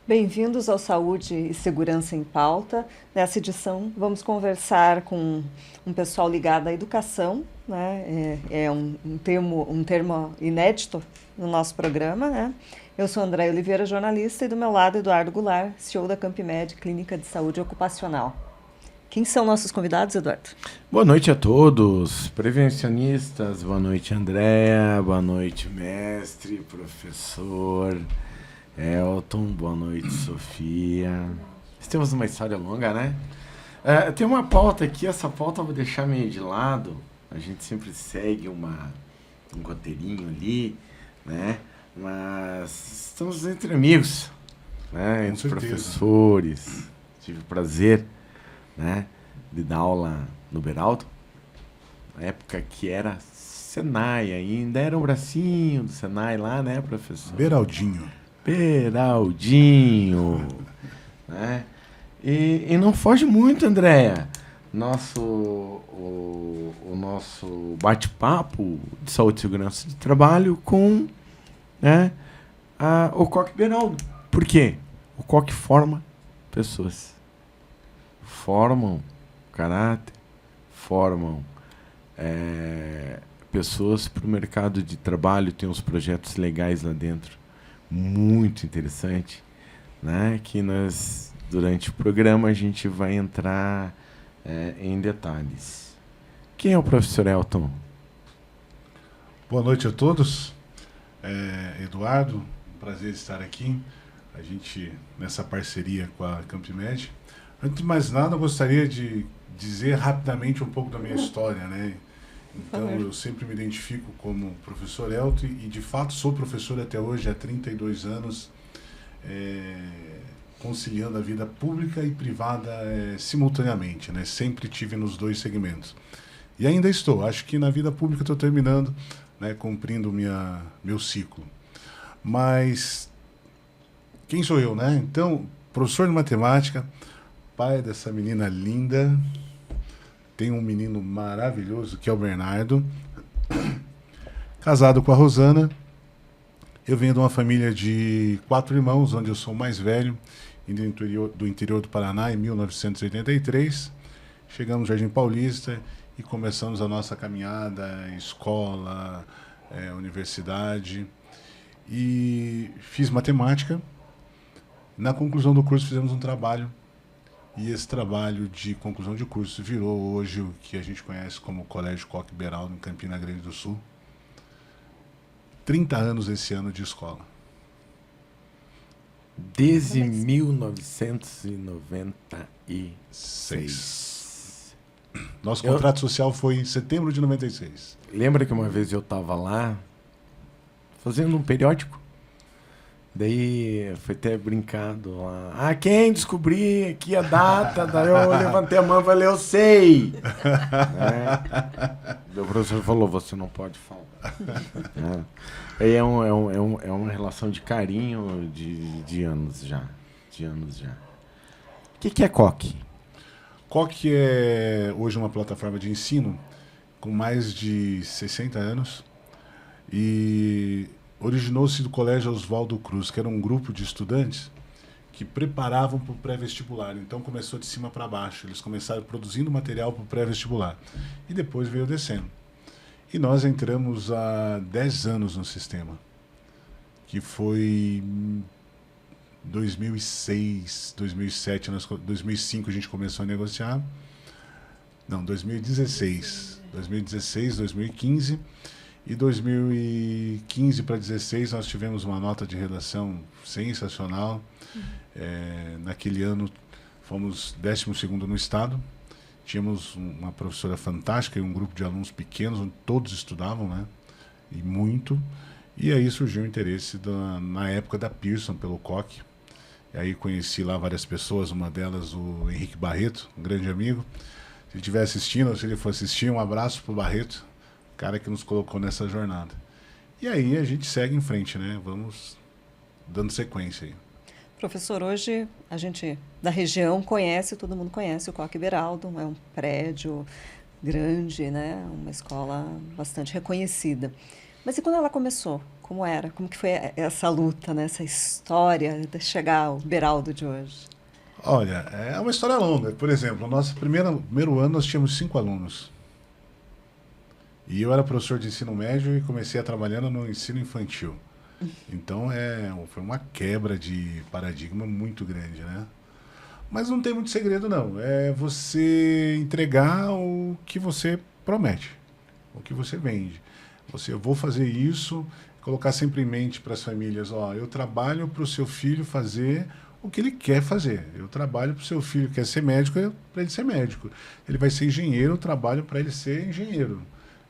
Bem-vindos ao Saúde e Segurança em Pauta. Nessa edição, vamos conversar com um pessoal ligado à educação, né? É um termo inédito no nosso programa, né? Eu sou Andréia Oliveira, jornalista, e do meu lado, Eduardo Goulart, CEO da Campimed, Clínica de Saúde Ocupacional. Quem são nossos convidados, Eduardo? Boa noite a todos, prevencionistas. Boa noite, Andréia. Boa noite, mestre, professor Elton. Boa noite, Sofia. Temos uma história longa, né? Tem uma pauta aqui, essa pauta eu vou deixar meio de lado. A gente sempre segue um roteirinho ali, né? Mas estamos entre amigos, né? Entre professores. Tive o prazer, né, de dar aula no Beraldo, na época que era Senai ainda, era um bracinho do Senai lá, né, professor? Beraldinho, né? E não foge muito, Andréia, o nosso bate-papo de saúde e segurança de trabalho com, né, o Coque Beraldo. Por quê? O Coque forma pessoas. Formam caráter, formam pessoas para o mercado de trabalho, tem uns projetos legais lá dentro, muito interessante, né? Que nós, durante o programa, a gente vai entrar em detalhes. Quem é o professor Elton? boa noite a todos. Eduardo, um prazer estar aqui. A gente, nessa parceria com a Campimed. Antes de mais nada, eu gostaria de dizer rapidamente um pouco da minha história, né? Então, eu sempre me identifico como professor Elton e, de fato, sou professor até hoje, há 32 anos, conciliando a vida pública e privada simultaneamente, né? Sempre tive nos dois segmentos. E ainda estou. Acho que na vida pública estou terminando, né, cumprindo meu ciclo. Mas quem sou eu, né? Então, professor de matemática, pai dessa menina linda, tem um menino maravilhoso que é o Bernardo, casado com a Rosana. Eu venho de uma família de 4 irmãos, onde eu sou o mais velho, do interior do Paraná, em 1983. Chegamos no Jardim Paulista e começamos a nossa caminhada, escola, universidade. E fiz matemática. Na conclusão do curso fizemos um trabalho. E esse trabalho de conclusão de curso virou hoje o que a gente conhece como Colégio Coque Beraldo, em Campina Grande do Sul. 30 anos esse ano de escola. Desde 1996. Nosso contrato social foi em setembro de 96. Lembra que uma vez eu estava lá fazendo um periódico? Daí foi até brincado lá. Quem descobrir aqui a data? Daí eu levantei a mão e falei, eu sei. O professor falou, você não pode falar. Aí é uma relação de carinho de anos já. O que é Coque? Coque é hoje uma plataforma de ensino com mais de 60 anos e originou-se do Colégio Oswaldo Cruz, que era um grupo de estudantes que preparavam para o pré-vestibular. Então começou de cima para baixo. Eles começaram produzindo material para o pré-vestibular. E depois veio descendo. E nós entramos há 10 anos no sistema, que foi 2006, 2007, 2005 a gente começou a negociar. Não, 2016, 2015. E 2015 para 2016 nós tivemos uma nota de redação sensacional. Naquele ano fomos 12º no estado. Tínhamos uma professora fantástica e um grupo de alunos pequenos, onde todos estudavam, né? E muito. E aí surgiu o interesse na época da Pearson pelo Coque. E aí conheci lá várias pessoas, uma delas o Henrique Barreto, um grande amigo. Se ele estiver assistindo, ou se ele for assistir, um abraço para o Barreto, cara que nos colocou nessa jornada. E aí a gente segue em frente, né? Vamos dando sequência aí. Professor, hoje a gente da região conhece, todo mundo conhece o Coque Beraldo, é um prédio grande, né? Uma escola bastante reconhecida. Mas e quando ela começou? Como era? Como que foi essa luta, né? Essa história de chegar ao Beraldo de hoje? Olha, é uma história longa. Por exemplo, no nosso primeiro ano nós tínhamos 5 alunos. E eu era professor de ensino médio e comecei a trabalhando no ensino infantil. Então foi uma quebra de paradigma muito grande, né? Mas não tem muito segredo, não. É você entregar o que você promete, o que você vende. Eu vou fazer isso, colocar sempre em mente para as famílias, eu trabalho para o seu filho fazer o que ele quer fazer. Eu trabalho para o seu filho que quer ser médico, para ele ser médico. Ele vai ser engenheiro, eu trabalho para ele ser engenheiro.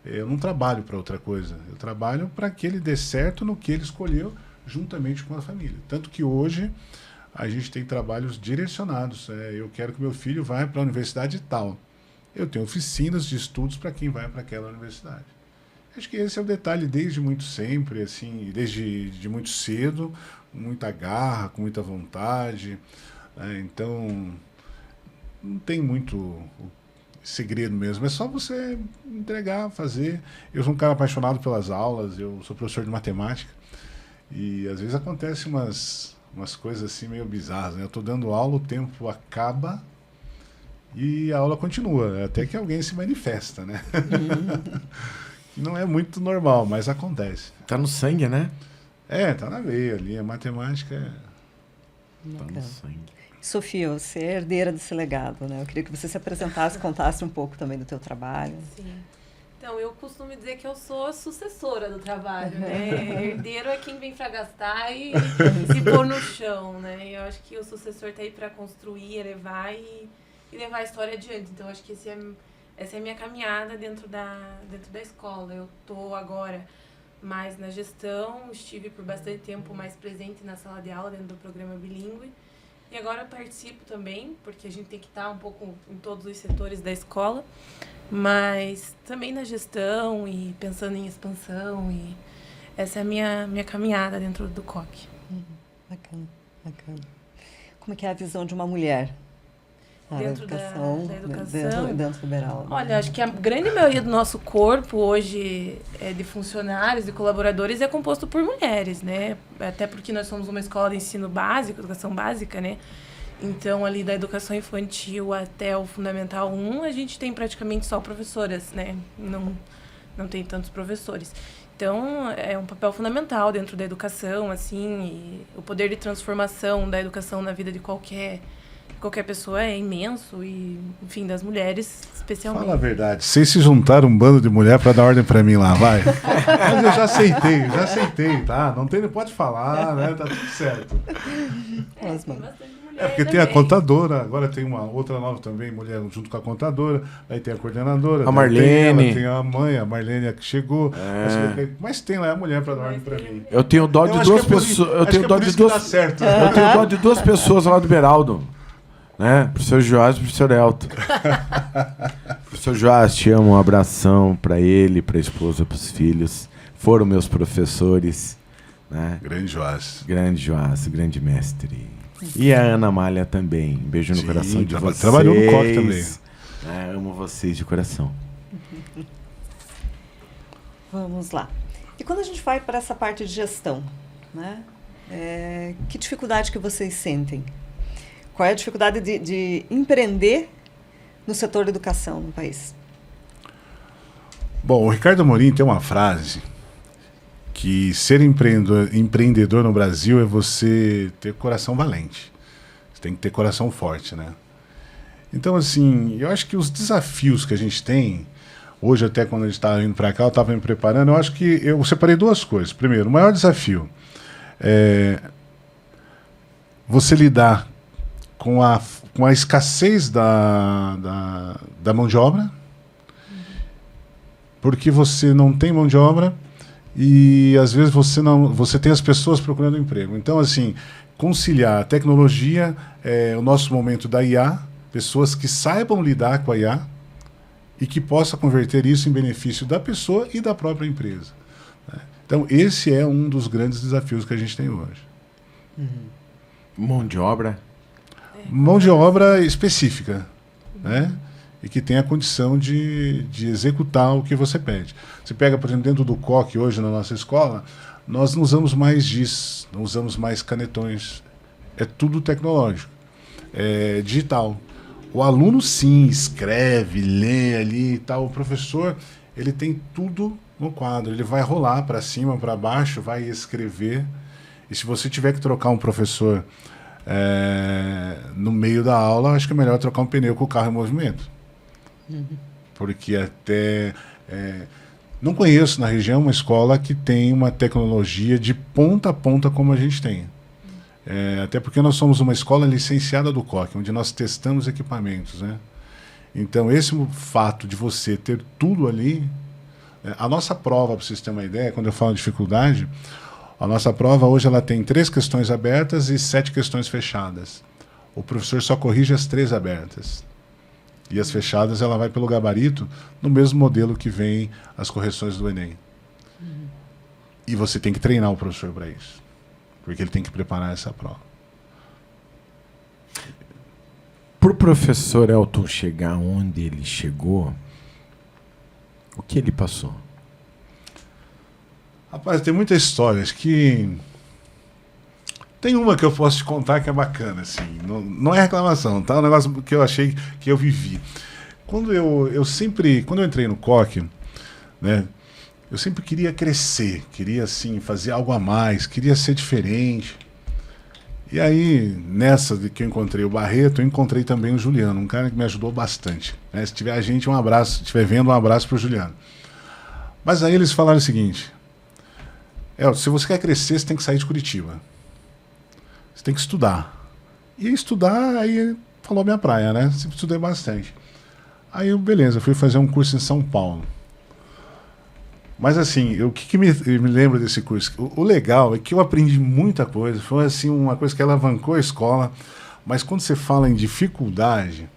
Eu não trabalho para outra coisa. Eu trabalho para que ele dê certo no que ele escolheu, juntamente com a família. Tanto que hoje a gente tem trabalhos direcionados. Eu quero que meu filho vá para a universidade tal. Eu tenho oficinas de estudos para quem vai para aquela universidade. Acho que esse é o detalhe desde muito sempre, assim, desde de muito cedo, com muita garra, com muita vontade. Então, não tem muito segredo mesmo, é só você entregar, fazer. Eu sou um cara apaixonado pelas aulas, eu sou professor de matemática e às vezes acontece umas coisas assim meio bizarras, né? Eu estou dando aula, o tempo acaba e a aula continua, até que alguém se manifesta, né? Que não é muito normal, mas acontece. Tá no sangue, né? Tá na veia ali, a matemática tá no sangue. Sofia, você é herdeira desse legado, né? Eu queria que você se apresentasse, contasse um pouco também do teu trabalho. Sim. Então, eu costumo dizer que eu sou a sucessora do trabalho, né? Herdeiro é quem vem para gastar e se pôr no chão, né? Eu acho que o sucessor está aí para construir, elevar e levar a história adiante. Então, acho que essa é a minha caminhada dentro da escola. Eu estou agora mais na gestão, estive por bastante tempo mais presente na sala de aula dentro do programa bilíngue. E agora eu participo também, porque a gente tem que estar um pouco em todos os setores da escola, mas também na gestão e pensando em expansão. E essa é a minha caminhada dentro do COC. Bacana, bacana. Como é que é a visão de uma mulher? Dentro da educação. Dentro do Beraldo. Olha, acho que a grande maioria do nosso corpo hoje de funcionários e colaboradores é composto por mulheres, né? Até porque nós somos uma escola de ensino básico, educação básica, né? Então, ali da educação infantil até o Fundamental 1, a gente tem praticamente só professoras, né? Não tem tantos professores. Então, é um papel fundamental dentro da educação, assim, e o poder de transformação da educação na vida de qualquer pessoa é imenso e, enfim, das mulheres especialmente. Fala a verdade. Vocês se juntaram um bando de mulher para dar ordem para mim lá, vai. Mas eu já aceitei, tá? Não pode falar, né? Tá tudo certo. Tem bastante mulher porque tem a contadora, agora tem uma outra nova também, mulher junto com a contadora, aí tem a coordenadora, a Marlene. Tem a mãe, a Marlene que chegou. Mas tem lá a mulher para dar ordem para mim. Eu tenho dó de duas pessoas. Eu tenho dó de duas pessoas lá do Beraldo. Né? Professor Joás e professor Elton. Professor Joás, te amo, um abração para ele, para a esposa, para os filhos. Foram meus professores, né? Grande Joás, grande mestre. E a Ana Malha também. Um beijo no coração de vocês. Trabalhou no COC também. Amo vocês de coração. Vamos lá. E quando a gente vai para essa parte de gestão, né? Que dificuldade que vocês sentem? Qual é a dificuldade de empreender no setor da educação no país? Bom, o Ricardo Amorim tem uma frase que ser empreendedor no Brasil é você ter coração valente. Você tem que ter coração forte, né? Então, assim, eu acho que os desafios que a gente tem, hoje até quando a gente estava indo para cá, eu estava me preparando, eu acho que eu separei duas coisas. Primeiro, o maior desafio é você lidar com a escassez da mão de obra, porque você não tem mão de obra e às vezes você tem as pessoas procurando emprego. Então, assim, conciliar a tecnologia, o nosso momento da IA, pessoas que saibam lidar com a IA e que possa converter isso em benefício da pessoa e da própria empresa. Né? Então, esse é um dos grandes desafios que a gente tem hoje. Mão de obra? Mão de obra específica, né? e que tenha a condição de executar o que você pede. Você pega, por exemplo, dentro do COC hoje na nossa escola, nós não usamos mais giz, não usamos mais canetões. É tudo tecnológico, é digital. O aluno, sim, escreve, lê ali e tal. O professor, ele tem tudo no quadro. Ele vai rolar para cima, para baixo, vai escrever. E se você tiver que trocar um professor no meio da aula, acho que é melhor trocar um pneu com o carro em movimento. Porque até... não conheço na região uma escola que tem uma tecnologia de ponta a ponta como a gente tem. Até porque nós somos uma escola licenciada do COC, onde nós testamos equipamentos, né? Então, esse fato de você ter tudo ali... a nossa prova, para vocês terem uma ideia, quando eu falo de dificuldade, a nossa prova hoje ela tem 3 questões abertas e 7 questões fechadas. O professor só corrige as 3 abertas. E as fechadas ela vai pelo gabarito, no mesmo modelo que vem as correções do Enem. E você tem que treinar o professor para isso. Porque ele tem que preparar essa prova. Para o professor Elton chegar onde ele chegou, o que ele passou? Rapaz, tem muitas histórias que... Tem uma que eu posso te contar que é bacana, assim. Não é reclamação, tá? É um negócio que eu achei que eu vivi. Quando eu entrei no COC, né? Eu sempre queria crescer, queria assim, fazer algo a mais, queria ser diferente. E aí, nessa de que eu encontrei o Barreto, eu encontrei também o Juliano, um cara que me ajudou bastante. Né? Se tiver a gente, um abraço. Se estiver vendo, um abraço para o Juliano. Mas aí eles falaram o seguinte: se você quer crescer, você tem que sair de Curitiba. Você tem que estudar. E estudar, aí falou a minha praia, né? Sempre estudei bastante. Aí eu, beleza, fui fazer um curso em São Paulo. Mas assim, o que me lembra desse curso? O legal é que eu aprendi muita coisa. Foi assim, uma coisa que alavancou a escola. Mas quando você fala em dificuldade,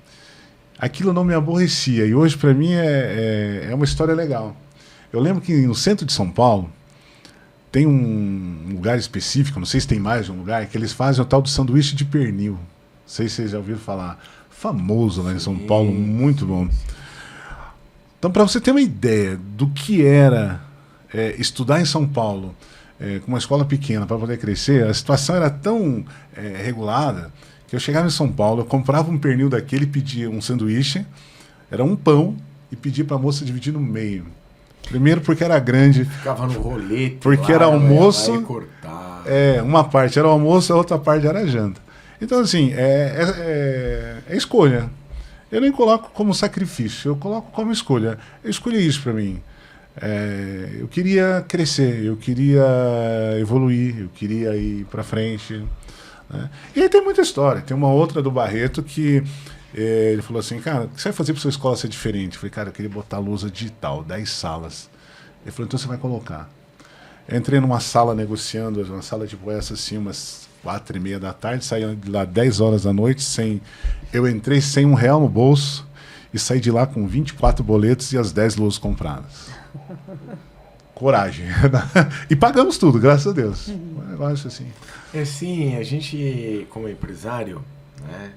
aquilo não me aborrecia. E hoje, para mim, é uma história legal. Eu lembro que no centro de São Paulo tem um lugar específico, não sei se tem mais de um lugar, que eles fazem o tal do sanduíche de pernil. Não sei se vocês já ouviram falar. Famoso lá em São Paulo, muito bom. Então, para você ter uma ideia do que era estudar em São Paulo, com uma escola pequena, para poder crescer, a situação era tão regulada que eu chegava em São Paulo, eu comprava um pernil daquele, pedia um sanduíche, era um pão, e pedia para a moça dividir no meio. Primeiro porque era grande. Ficava no rolete. Porque lá, era almoço. Uma parte era almoço, a outra parte era janta. Então, assim, é escolha. Eu nem coloco como sacrifício, eu coloco como escolha. Eu escolhi isso para mim. Eu queria crescer, eu queria evoluir, eu queria ir para frente. Né? E aí tem muita história. Tem uma outra do Barreto que ele falou assim: cara, o que você vai fazer para sua escola ser diferente? Eu falei: cara, eu queria botar lousa digital, 10 salas. Ele falou: então você vai colocar. Eu entrei numa sala negociando, uma sala tipo essa, assim, umas 4h30 da tarde, saí de lá 10 horas da noite, eu entrei sem R$1 no bolso e saí de lá com 24 boletos e as 10 lousas compradas. Coragem. E pagamos tudo, graças a Deus. Um negócio assim. Sim, a gente, como empresário, né,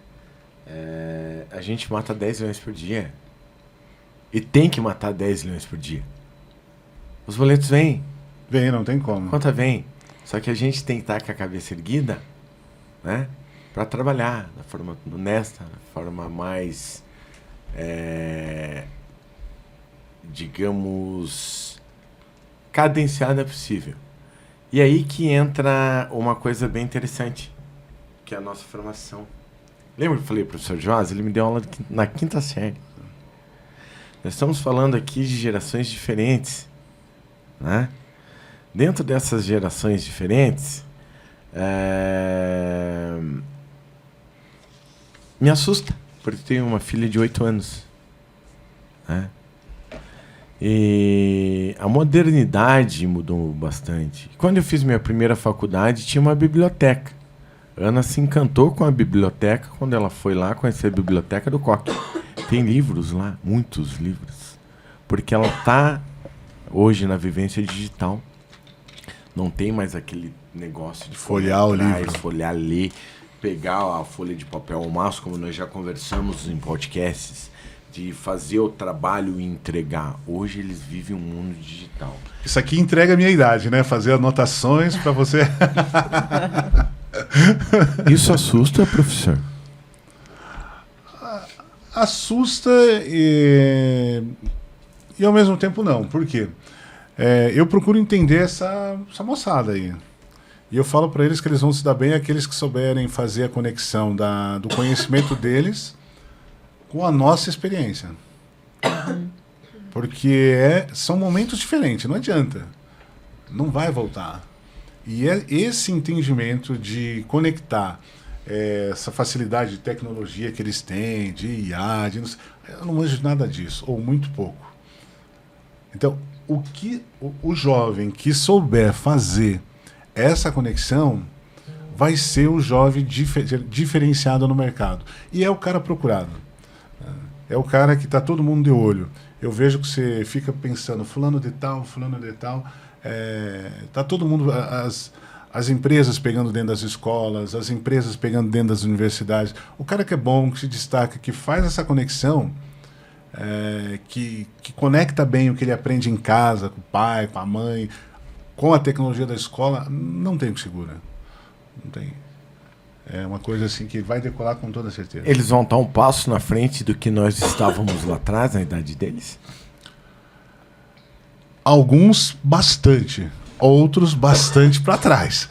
a gente mata 10 leões por dia. E tem que matar 10 leões por dia. Os boletos vêm. Vem, não tem como. Conta vem. Só que a gente tem que estar com a cabeça erguida, né, para trabalhar da forma honesta, da forma mais, digamos, cadenciada possível. E aí que entra uma coisa bem interessante, que é a nossa formação. Lembra que eu falei, professor Joás? Ele me deu aula na 5ª série. Nós estamos falando aqui de gerações diferentes, né? Dentro dessas gerações diferentes, me assusta, porque tenho uma filha de 8 anos. Né? E a modernidade mudou bastante. Quando eu fiz minha primeira faculdade, tinha uma biblioteca. Ana se encantou com a biblioteca quando ela foi lá conhecer a biblioteca do COC. Tem livros lá, muitos livros. Porque ela está hoje na vivência digital. Não tem mais aquele negócio de folhear o livro, folhear, ler, pegar a folha de papel ao maço, como nós já conversamos em podcasts, de fazer o trabalho e entregar. Hoje eles vivem um mundo digital. Isso aqui entrega a minha idade, né? Fazer anotações para você. Isso assusta, professor? Assusta e ao mesmo tempo não. Por quê? Eu procuro entender essa moçada aí. E eu falo para eles que eles vão se dar bem aqueles que souberem fazer a conexão do conhecimento deles com a nossa experiência. Porque são momentos diferentes, não adianta. Não vai voltar. E esse entendimento de conectar essa facilidade de tecnologia que eles têm, de IA, eu não manjo nada disso, ou muito pouco. Então, o jovem que souber fazer essa conexão vai ser o jovem diferenciado no mercado. E é o cara procurado. É o cara que está todo mundo de olho. Eu vejo que você fica pensando, fulano de tal, tá todo mundo, as empresas pegando dentro das escolas, as empresas pegando dentro das universidades. O cara que é bom, que se destaca, que faz essa conexão, que conecta bem o que ele aprende em casa, com o pai, com a mãe, com a tecnologia da escola, não tem o que segura. Não tem. É uma coisa assim que vai decolar com toda certeza. Eles vão estar um passo na frente do que nós estávamos lá atrás, na idade deles? Alguns bastante, outros bastante para trás.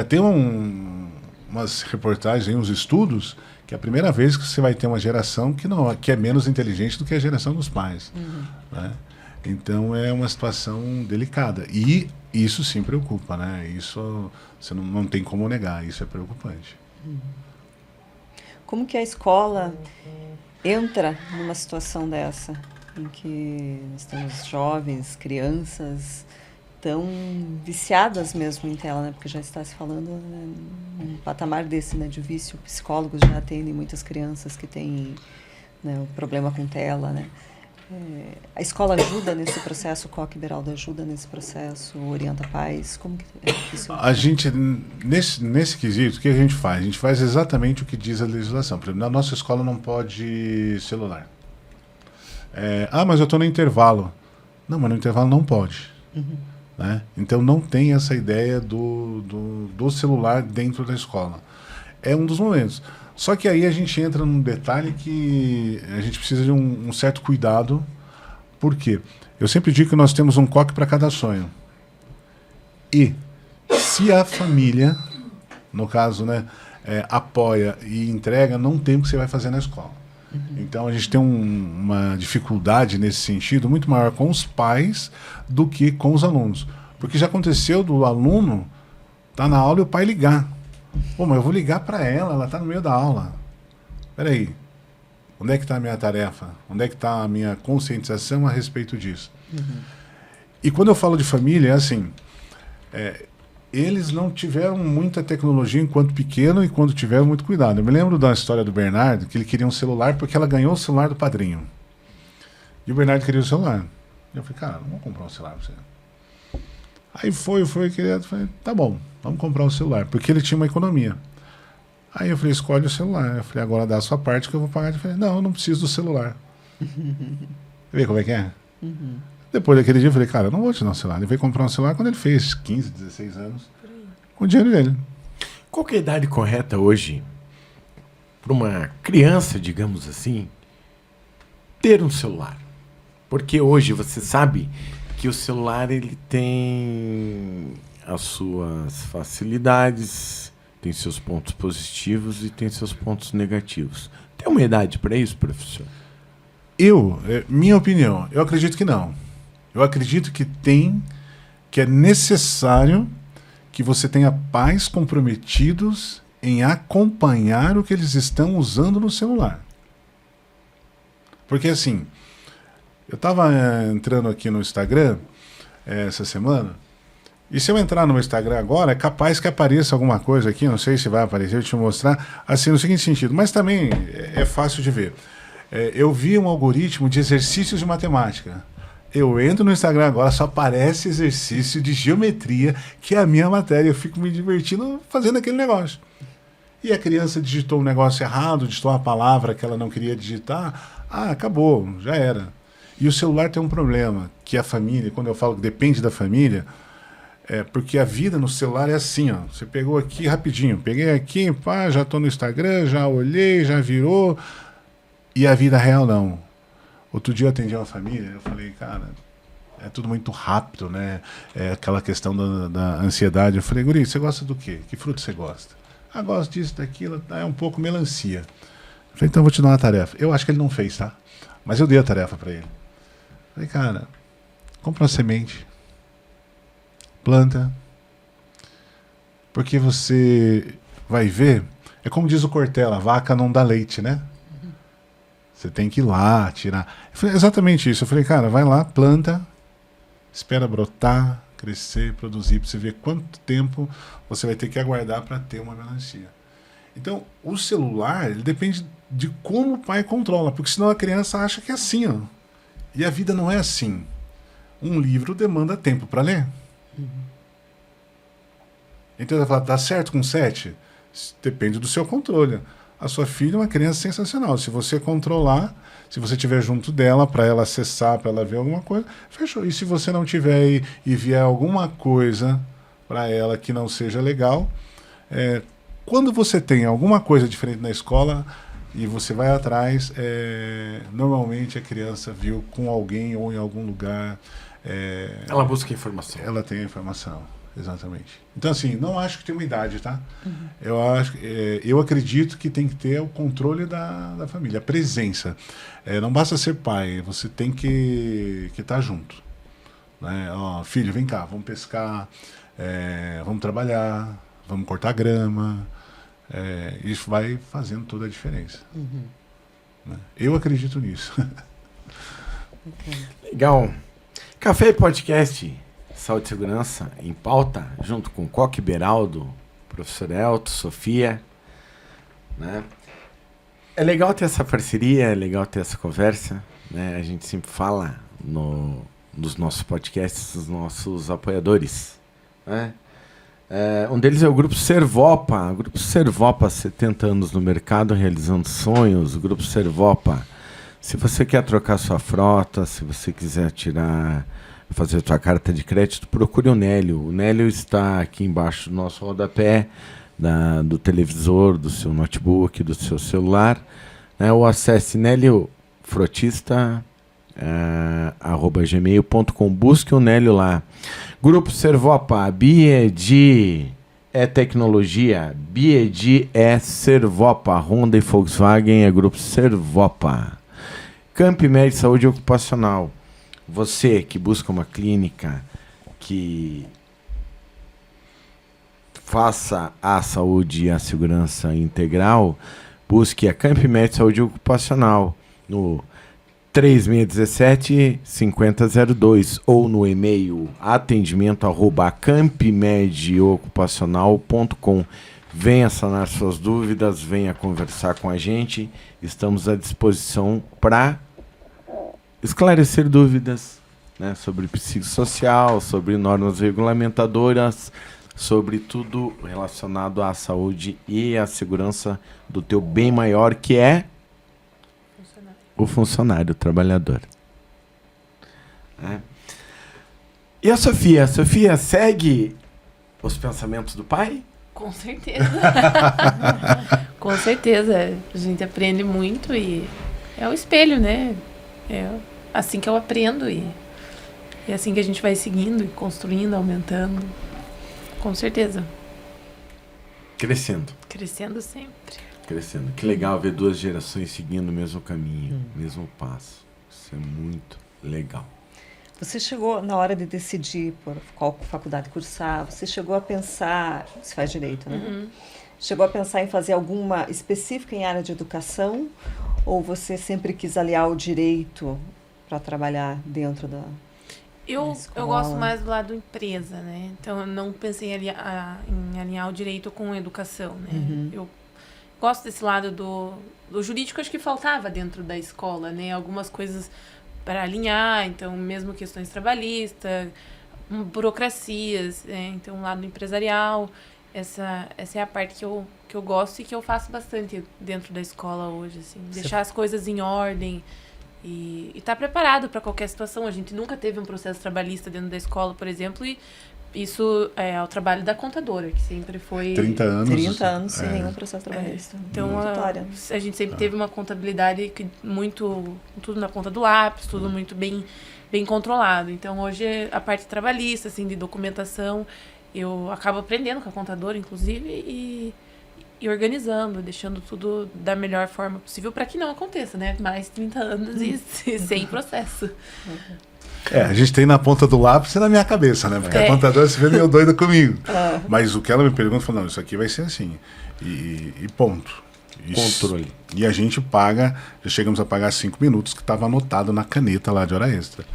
Tem umas reportagens, uns estudos, que é a primeira vez que você vai ter uma geração que é menos inteligente do que a geração dos pais. Né? Então é uma situação delicada. E isso sim preocupa, né? Isso você não tem como negar, isso é preocupante. Como que a escola entra numa situação dessa, em que nós temos jovens, crianças tão viciadas mesmo em tela, né? Porque já está se falando, né, um patamar desse, né, de vício. Psicólogos já atendem muitas crianças que têm, né, um problema com tela, né? A escola ajuda nesse processo, o Coque Beraldo ajuda nesse processo, orienta pais, como que isso? A gente, nesse quesito, o que a gente faz? A gente faz exatamente o que diz a legislação. Por exemplo, na nossa escola não pode celular. Mas eu estou no intervalo. Não, mas no intervalo não pode. Né? Então não tem essa ideia do celular dentro da escola. É um dos momentos. Só que aí a gente entra num detalhe que a gente precisa de um certo cuidado. Por quê? Eu sempre digo que nós temos um coque para cada sonho. E se a família, no caso, né, apoia e entrega, não tem o que você vai fazer na escola. Então a gente tem uma dificuldade nesse sentido muito maior com os pais do que com os alunos. Porque já aconteceu do aluno estar na aula e o pai ligar. Pô, mas eu vou ligar para ela está no meio da aula. Peraí, onde é que está a minha tarefa? Onde é que está a minha conscientização a respeito disso? E quando eu falo de família, é assim, eles não tiveram muita tecnologia enquanto pequeno e quando tiveram muito cuidado. Eu me lembro da história do Bernardo, que ele queria um celular porque ela ganhou o celular do padrinho. E o Bernardo queria o celular. E eu falei, cara, não vou comprar um celular para você. Aí foi, queria, falei, tá bom, vamos comprar um celular, porque ele tinha uma economia. Aí eu falei, escolhe o celular. Eu falei, agora dá a sua parte que eu vou pagar. Eu falei, não, eu não preciso do celular. Vê como é que é? Depois daquele dia eu falei, cara, eu não vou te dar um celular. Ele veio comprar um celular quando ele fez 15, 16 anos, com o dinheiro dele. Qual que é a idade correta hoje para uma criança, digamos assim, ter um celular? Porque hoje você sabe que o celular ele tem as suas facilidades, tem seus pontos positivos e tem seus pontos negativos. Tem uma idade para isso, professor? Minha opinião, eu acredito que não. Eu acredito que é necessário que você tenha pais comprometidos em acompanhar o que eles estão usando no celular. Porque assim, eu estava entrando aqui no Instagram essa semana, e se eu entrar no meu Instagram agora, é capaz que apareça alguma coisa aqui, não sei se vai aparecer, eu vou te mostrar, assim, no seguinte sentido, mas também é fácil de ver. Eu vi um algoritmo de exercícios de matemática. Eu entro no Instagram agora, só aparece exercício de geometria, que é a minha matéria, eu fico me divertindo fazendo aquele negócio. E a criança digitou um negócio errado, digitou uma palavra que ela não queria digitar, acabou, já era. E o celular tem um problema, que a família, quando eu falo que depende da família, porque a vida no celular é assim, ó. Você pegou aqui rapidinho, peguei aqui, pá, já estou no Instagram, já olhei, já virou. E a vida real não. Outro dia eu atendi uma família, eu falei, cara, é tudo muito rápido, né? É aquela questão da ansiedade. Eu falei, guri, você gosta do quê? Que fruto você gosta? Gosto disso, daquilo, é um pouco melancia. Eu falei, então eu vou te dar uma tarefa. Eu acho que ele não fez, tá? Mas eu dei a tarefa para ele. Eu falei, cara, compra uma semente, planta, porque você vai ver, é como diz o Cortella, a vaca não dá leite, né? Você tem que ir lá, tirar. Eu falei, exatamente isso. Eu falei, cara, vai lá, planta, espera brotar, crescer, produzir, para você ver quanto tempo você vai ter que aguardar para ter uma melancia. Então, o celular, ele depende de como o pai controla, porque senão a criança acha que é assim, ó. E a vida não é assim. Um livro demanda tempo para ler. Então, ela fala, dá certo com 7? Depende do seu controle. A sua filha é uma criança sensacional. Se você controlar, se você estiver junto dela para ela acessar, para ela ver alguma coisa, fechou. E se você não tiver e vier alguma coisa para ela que não seja legal, quando você tem alguma coisa diferente na escola e você vai atrás, normalmente a criança viu com alguém ou em algum lugar. Ela busca informação. Ela tem a informação. Exatamente. Então, assim, não acho que tem uma idade, tá? Uhum. Eu acredito que tem que ter o controle da família, a presença. Não basta ser pai, você tem que estar junto. Né? Ó, filho, vem cá, vamos pescar, vamos trabalhar, vamos cortar grama. Isso vai fazendo toda a diferença. Uhum. Né? Eu acredito nisso. Legal. Café e Podcast Saúde e Segurança em Pauta, junto com Coque Beraldo, professor Elton, Sofia, né? É legal ter essa parceria, é legal ter essa conversa, né? A gente sempre fala nos nossos podcasts, dos nossos apoiadores, né? Um deles é o Grupo Servopa. O Grupo Servopa, 70 anos no mercado, realizando sonhos. O Grupo Servopa, se você quer trocar sua frota, se você quiser fazer a sua carta de crédito, procure o Nélio. O Nélio está aqui embaixo do nosso rodapé, do televisor, do seu notebook, do seu celular. Ou acesse neliofrotista@gmail.com. Busque o Nélio lá. Grupo Servopa, BIED é tecnologia, BIED é Servopa, Honda e Volkswagen é Grupo Servopa. Campmed Saúde Ocupacional. Você que busca uma clínica que faça a saúde e a segurança integral, busque a Campmed Saúde Ocupacional no 3617-5002 ou no e-mail atendimento@campmedocupacional.com. Venha sanar suas dúvidas, venha conversar com a gente. Estamos à disposição para esclarecer dúvidas, né, sobre psicossocial, sobre normas regulamentadoras, sobre tudo relacionado à saúde e à segurança do teu bem maior, que é o funcionário, o trabalhador. E a Sofia? A Sofia segue os pensamentos do pai? Com certeza. Com certeza. A gente aprende muito e é o espelho, né? É assim que eu aprendo e é assim que a gente vai seguindo, construindo, aumentando. Com certeza. Crescendo. Crescendo sempre. Crescendo. Que legal ver duas gerações seguindo o mesmo caminho, o mesmo passo. Isso é muito legal. Você chegou, na hora de decidir por qual faculdade cursar, você chegou a pensar, você faz direito, né? Uhum. Chegou a pensar em fazer alguma específica em área de educação? Ou você sempre quis aliar o direito para trabalhar dentro da escola? Eu gosto mais do lado empresa, né? Então, eu não pensei em alinhar o direito com a educação, né? Uhum. Eu gosto desse lado do jurídico, acho que faltava dentro da escola, né? Algumas coisas para alinhar, então, mesmo questões trabalhistas, burocracias, então, um lado empresarial. essa é a parte que eu gosto e que eu faço bastante dentro da escola hoje, assim. Deixar as coisas em ordem e estar preparado para qualquer situação. A gente nunca teve um processo trabalhista dentro da escola, por exemplo, e isso é o trabalho da contadora, que sempre foi... 30 anos. 30 anos sem nenhum processo trabalhista. Então, a gente sempre teve uma contabilidade que tudo na ponta do lápis, tudo muito bem controlado. Então, hoje, a parte trabalhista, assim, de documentação, eu acabo aprendendo com a contadora, inclusive, e organizando, deixando tudo da melhor forma possível para que não aconteça, né? Mais 30 anos e sem processo. A gente tem na ponta do lápis e na minha cabeça, né? Porque a contadora se vê meio doida comigo. Mas o que ela me pergunta, falou, não, isso aqui vai ser assim. E ponto. Isso. Controle. E a gente paga, já chegamos a pagar 5 minutos que estava anotado na caneta lá de hora extra.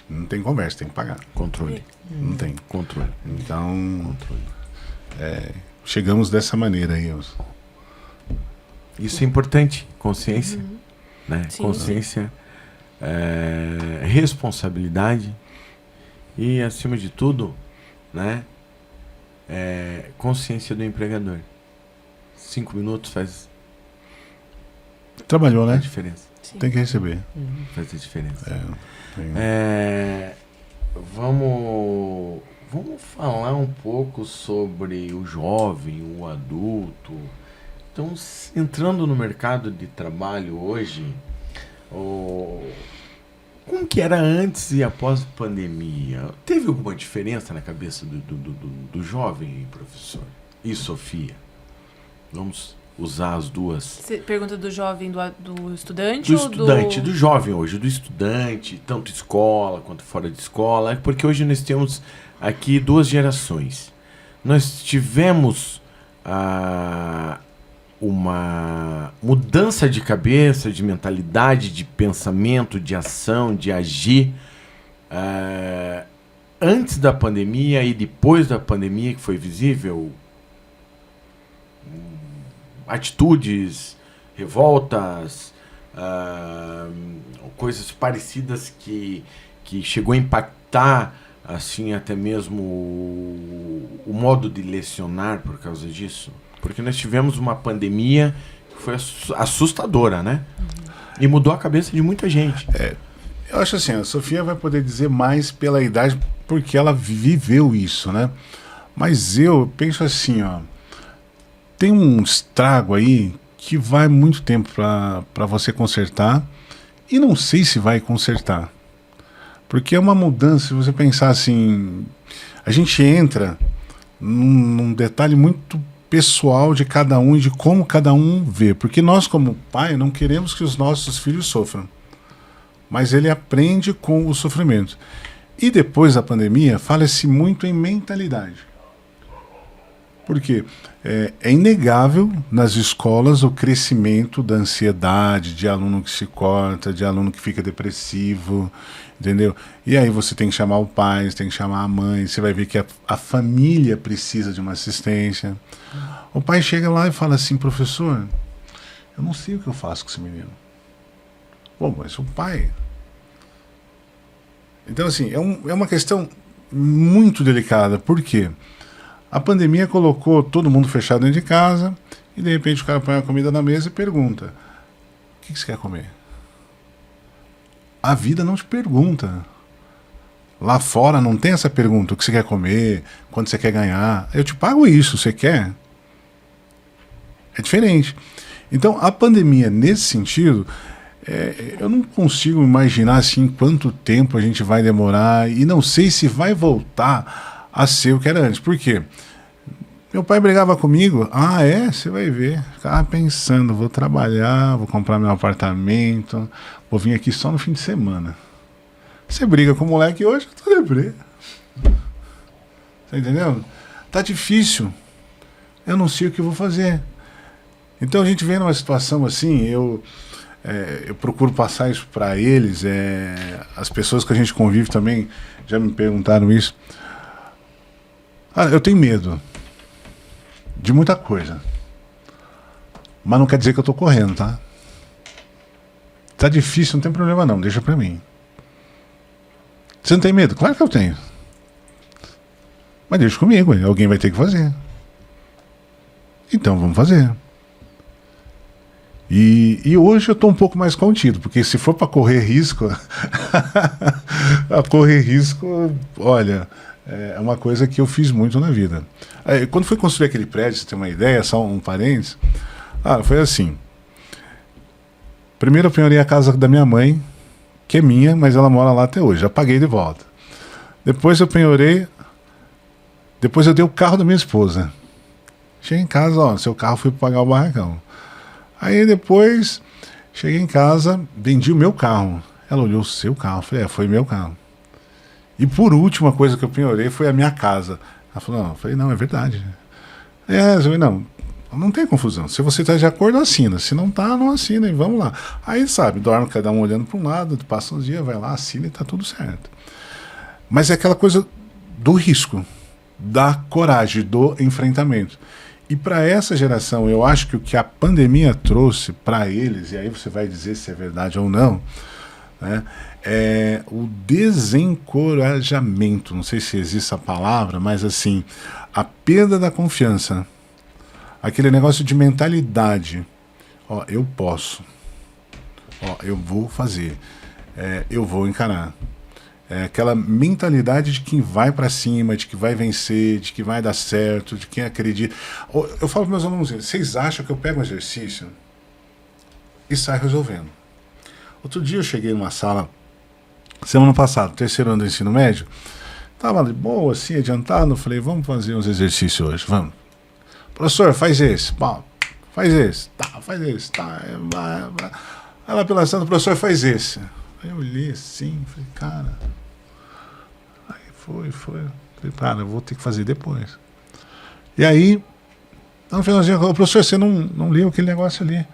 Não tem conversa, tem que pagar. Controle. Não tem. Controle. Então, chegamos dessa maneira aí. Isso é importante, consciência. Né? Sim, consciência, responsabilidade e, acima de tudo, né? Consciência do empregador. 5 minutos faz... Trabalhou, né? Faz diferença. Sim. Tem que receber. Faz a diferença. Vamos falar um pouco sobre o jovem, o adulto. Então, entrando no mercado de trabalho hoje, como que era antes e após a pandemia? Teve alguma diferença na cabeça do jovem, professor? E Sofia? Vamos usar as duas. Você pergunta do jovem, do estudante? Do estudante, do jovem hoje, do estudante, tanto escola quanto fora de escola, porque hoje nós temos aqui 2 gerações. Nós tivemos uma mudança de cabeça, de mentalidade, de pensamento, de ação, de agir antes da pandemia e depois da pandemia, que foi visível. Atitudes, revoltas, coisas parecidas que chegou a impactar assim até mesmo o modo de lecionar por causa disso. Porque nós tivemos uma pandemia que foi assustadora, né? E mudou a cabeça de muita gente. Eu acho assim, a Sofia vai poder dizer mais pela idade, porque ela viveu isso, né? Mas eu penso assim, tem um estrago aí que vai muito tempo para você consertar e não sei se vai consertar. Porque é uma mudança, se você pensar assim, a gente entra num detalhe muito pessoal de cada um e de como cada um vê. Porque nós, como pai, não queremos que os nossos filhos sofram. Mas ele aprende com o sofrimento. E depois da pandemia, fala-se muito em mentalidade. Porque é inegável nas escolas o crescimento da ansiedade, de aluno que se corta, de aluno que fica depressivo, entendeu? E aí você tem que chamar o pai, você tem que chamar a mãe, você vai ver que a família precisa de uma assistência. O pai chega lá e fala assim, professor, eu não sei o que eu faço com esse menino. Bom, mas o pai... Então, assim, é uma questão muito delicada. Por quê? A pandemia colocou todo mundo fechado dentro de casa e, de repente, o cara põe a comida na mesa e pergunta, o que você quer comer? A vida não te pergunta. Lá fora não tem essa pergunta, o que você quer comer, quanto você quer ganhar. Eu te pago isso, você quer? É diferente. Então, a pandemia, nesse sentido... eu não consigo imaginar assim quanto tempo a gente vai demorar e não sei se vai voltar a ser o que era antes. Por quê? Meu pai brigava comigo. Você vai ver. Ficava pensando, vou trabalhar, vou comprar meu apartamento, vou vir aqui só no fim de semana. Você briga com o moleque hoje, eu tô deprê. Tá entendendo? Tá difícil. Eu não sei o que eu vou fazer. Então a gente vem numa situação assim, eu procuro passar isso para eles, as pessoas que a gente convive também já me perguntaram isso. Eu tenho medo de muita coisa, mas não quer dizer que eu tô correndo, tá? Tá difícil, não tem problema não, deixa pra mim. Você não tem medo? Claro que eu tenho. Mas deixa comigo, alguém vai ter que fazer. Então vamos fazer. E hoje eu estou um pouco mais contido, porque se for para correr risco, a correr risco, olha, é uma coisa que eu fiz muito na vida. Quando fui construir aquele prédio, você tem uma ideia, só um parênteses, foi assim. Primeiro eu penhorei a casa da minha mãe, que é minha, mas ela mora lá até hoje, já paguei de volta. Depois eu penhorei, depois eu dei o carro da minha esposa. Cheguei em casa, seu carro foi para pagar o barracão. Aí depois, cheguei em casa, vendi o meu carro. Ela olhou o seu carro, eu falei, foi meu carro. E por último, a coisa que eu penhorei foi a minha casa. Ela falou, não, eu falei, não, é verdade. Eu falei, não tem confusão. Se você está de acordo, assina. Se não está, não assina e vamos lá. Aí, sabe, dorme cada um olhando para um lado, passa uns dias, vai lá, assina e está tudo certo. Mas é aquela coisa do risco, da coragem, do enfrentamento. E para essa geração, eu acho que o que a pandemia trouxe para eles, e aí você vai dizer se é verdade ou não, né, é o desencorajamento. Não sei se existe a palavra, mas assim, a perda da confiança. Aquele negócio de mentalidade. Eu posso. Eu vou fazer. Eu vou encarar. Aquela mentalidade de quem vai para cima, de que vai vencer, de que vai dar certo, de quem acredita. Eu falo para meus alunos, vocês acham que eu pego um exercício e saio resolvendo? Outro dia eu cheguei numa sala, semana passada, terceiro ano do ensino médio, estava de boa, assim, adiantado, falei, vamos fazer uns exercícios hoje, vamos. Professor, faz esse, faz esse, faz esse, vai. Ela pela santa, professor, faz esse. Aí eu olhei assim, falei, cara. Aí foi. Falei, cara, eu vou ter que fazer depois. E aí, no finalzinho, professor, você não leu aquele negócio ali. Eu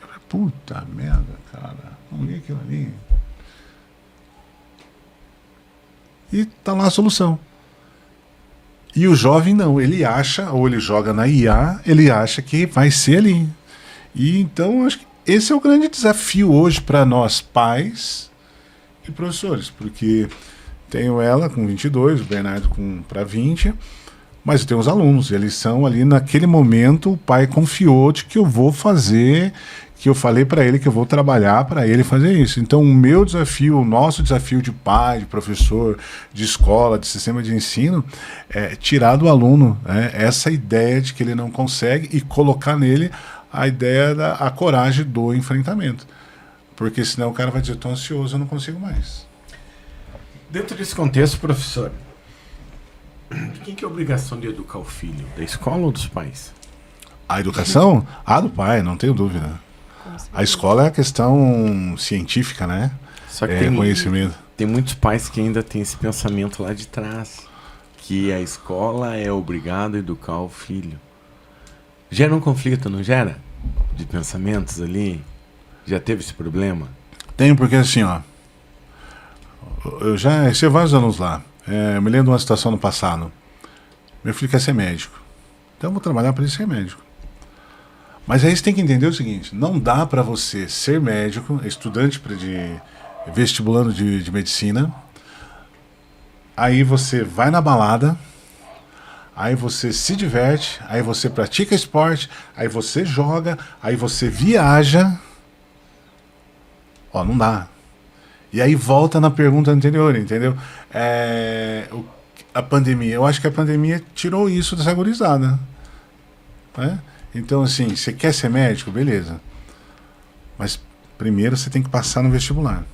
falei, puta merda, cara, não li aquilo ali. E tá lá a solução. E o jovem não, ele acha, ou ele joga na IA, ele acha que vai ser ali. E então, acho que esse é o grande desafio hoje para nós, pais e professores, porque tenho ela com 22, o Bernardo para 20, mas eu tenho os alunos, eles são ali naquele momento, o pai confiou de que eu vou fazer, que eu falei para ele que eu vou trabalhar para ele fazer isso. Então o meu desafio, o nosso desafio de pai, de professor, de escola, de sistema de ensino, é tirar do aluno essa ideia de que ele não consegue e colocar nele a ideia a coragem do enfrentamento. Porque senão o cara vai dizer, estou ansioso, eu não consigo mais. Dentro desse contexto, professor, de quem que é a obrigação de educar o filho? Da escola ou dos pais? A educação? Do pai, não tenho dúvida. A escola é a questão científica, né? Só que conhecimento. Tem muitos pais que ainda têm esse pensamento lá de trás, que a escola é obrigada a educar o filho. Gera um conflito, não gera? De pensamentos ali? Já teve esse problema? Tem, porque assim, eu já recebi vários alunos lá. Eu me lembro de uma situação no passado. Meu filho quer ser médico. Então eu vou trabalhar para ele ser médico. Mas aí você tem que entender o seguinte, não dá para você ser médico, estudante de vestibulando de medicina, aí você vai na balada, aí você se diverte, aí você pratica esporte, aí você joga, aí você viaja. Não dá. E aí volta na pergunta anterior, entendeu? A pandemia, eu acho que a pandemia tirou isso dessa gurizada, né? Então, assim, você quer ser médico? Beleza. Mas primeiro você tem que passar no vestibular.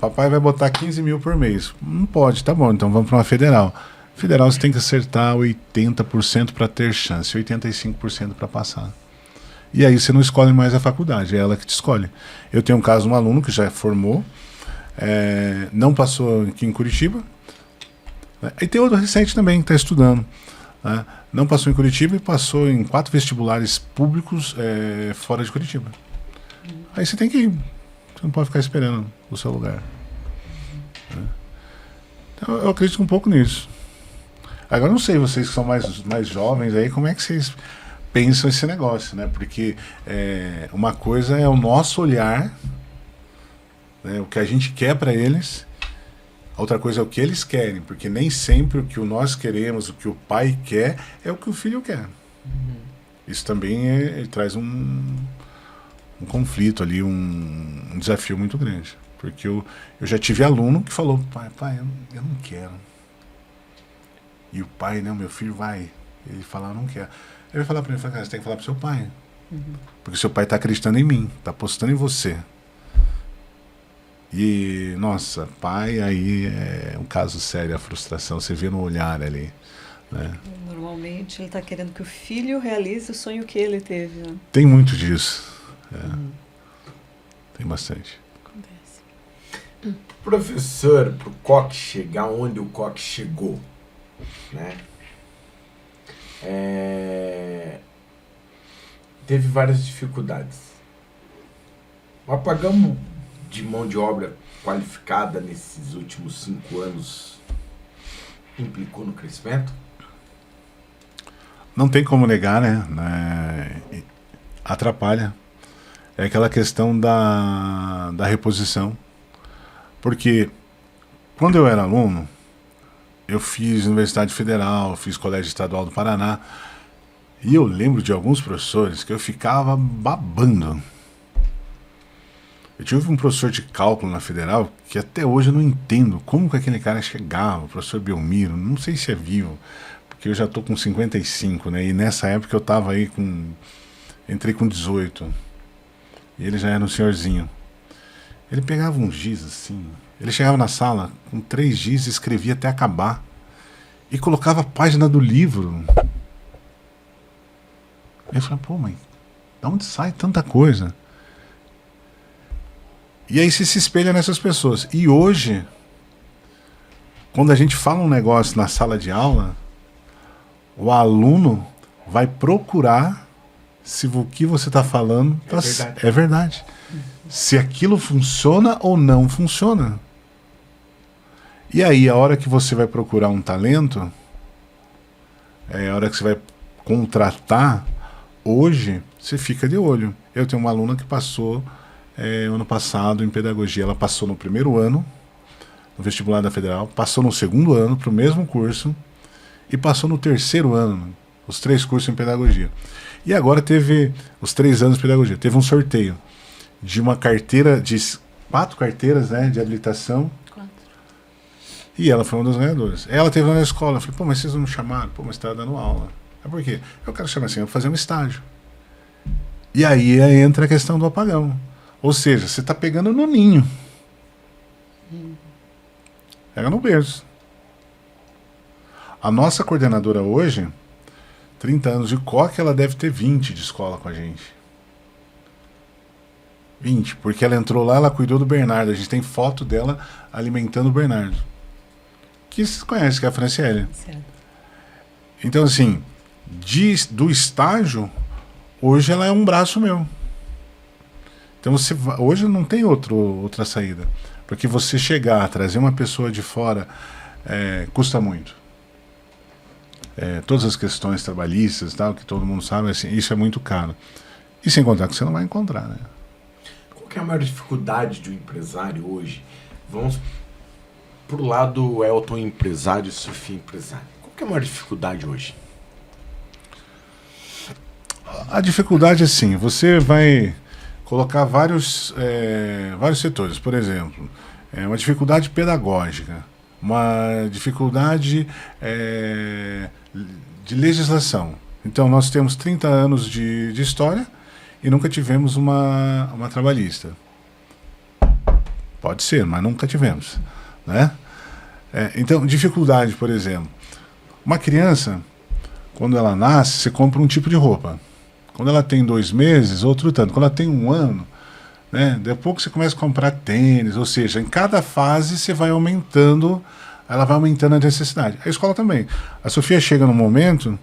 Papai vai botar 15 mil por mês. Não pode, tá bom, então vamos para uma federal. Federal você tem que acertar 80% para ter chance, 85% para passar. E aí você não escolhe mais a faculdade, é ela que te escolhe. Eu tenho um caso de um aluno que já formou, não passou aqui em Curitiba, e tem outro recente também que está estudando. Não passou em Curitiba e passou em 4 vestibulares públicos fora de Curitiba. Aí você tem que ir. Você não pode ficar esperando o seu lugar. Então eu acredito um pouco nisso. Agora não sei, vocês que são mais jovens aí, como é que vocês pensam esse negócio, né? Porque uma coisa é o nosso olhar, né? O que a gente quer para eles. Outra coisa é o que eles querem, porque nem sempre o que nós queremos, o que o pai quer, é o que o filho quer. Isso também ele traz um conflito ali, um desafio muito grande. Porque eu já tive aluno que falou, pai, eu não quero. E o pai, né, o meu filho vai. Ele fala, eu não quero. Ele vai falar para mim, você tem que falar pro seu pai. Porque seu pai está acreditando em mim, está apostando em você. E, nossa, pai aí é um caso sério, a frustração, você vê no olhar ali, né? Normalmente ele está querendo que o filho realize o sonho que ele teve, né? Tem muito disso. Tem bastante. Acontece. Professor, para o Koch chegar onde o Koch chegou, né? Teve várias dificuldades. O apagão de mão de obra qualificada nesses últimos 5 anos implicou no crescimento? Não tem como negar, né? Atrapalha. É aquela questão da reposição. Porque quando eu era aluno, eu fiz Universidade Federal, fiz Colégio Estadual do Paraná, e eu lembro de alguns professores que eu ficava babando. Eu tive um professor de cálculo na Federal que até hoje eu não entendo como que aquele cara chegava, o professor Belmiro, não sei se é vivo, porque eu já estou com 55, né? E nessa época eu estava aí entrei com 18, e ele já era um senhorzinho. Ele pegava um giz assim, ele chegava na sala com 3 giz e escrevia até acabar, e colocava a página do livro. Eu falei, pô, mãe, de onde sai tanta coisa? E aí você se espelha nessas pessoas. E hoje, quando a gente fala um negócio na sala de aula, o aluno vai procurar se o que você está falando é verdade. Se aquilo funciona ou não funciona. E aí, a hora que você vai procurar um talento, a hora que você vai contratar, hoje, você fica de olho. Eu tenho uma aluna que passou ano passado em pedagogia. Ela passou no primeiro ano, no vestibular da Federal, passou no segundo ano para o mesmo curso e passou no terceiro ano, os 3 cursos em pedagogia. E agora teve os 3 anos de pedagogia. Teve um sorteio de uma carteira, de 4 carteiras, né, de habilitação. 4. E ela foi uma das ganhadoras. Ela teve lá na escola. Eu falei, pô, mas vocês não me chamaram? Pô, mas você está dando aula. Por quê? Eu quero chamar assim, eu vou fazer um estágio. E aí entra a questão do apagão. Ou seja, você está pegando no ninho. Pega no berço. A nossa coordenadora hoje, 30 anos de Koch, ela deve ter 20 de escola com a gente. 20, porque ela entrou lá, ela cuidou do Bernardo. A gente tem foto dela alimentando o Bernardo. Que vocês conhecem, que é a Franciele. Certo. Então, assim, do estágio, hoje ela é um braço meu. Então, hoje não tem outra saída. Porque você chegar, trazer uma pessoa de fora, custa muito. Todas as questões trabalhistas, tal, que todo mundo sabe, assim, isso é muito caro. E sem contar que você não vai encontrar, né? Qual que é a maior dificuldade de um empresário hoje? Vamos pro lado Elton empresário e Sofia empresário. Qual que é a maior dificuldade hoje? A dificuldade é assim, você vai colocar vários setores. Por exemplo, uma dificuldade pedagógica, uma dificuldade de legislação. Então, nós temos 30 anos de história e nunca tivemos uma trabalhista. Pode ser, mas nunca tivemos, né? Então, dificuldade, por exemplo. Uma criança, quando ela nasce, você compra um tipo de roupa. Quando ela tem 2 meses, outro tanto. Quando ela tem 1 ano, né, depois que você começa a comprar tênis, ou seja, em cada fase você vai aumentando, ela vai aumentando a necessidade. A escola também. A Sofia chega num momento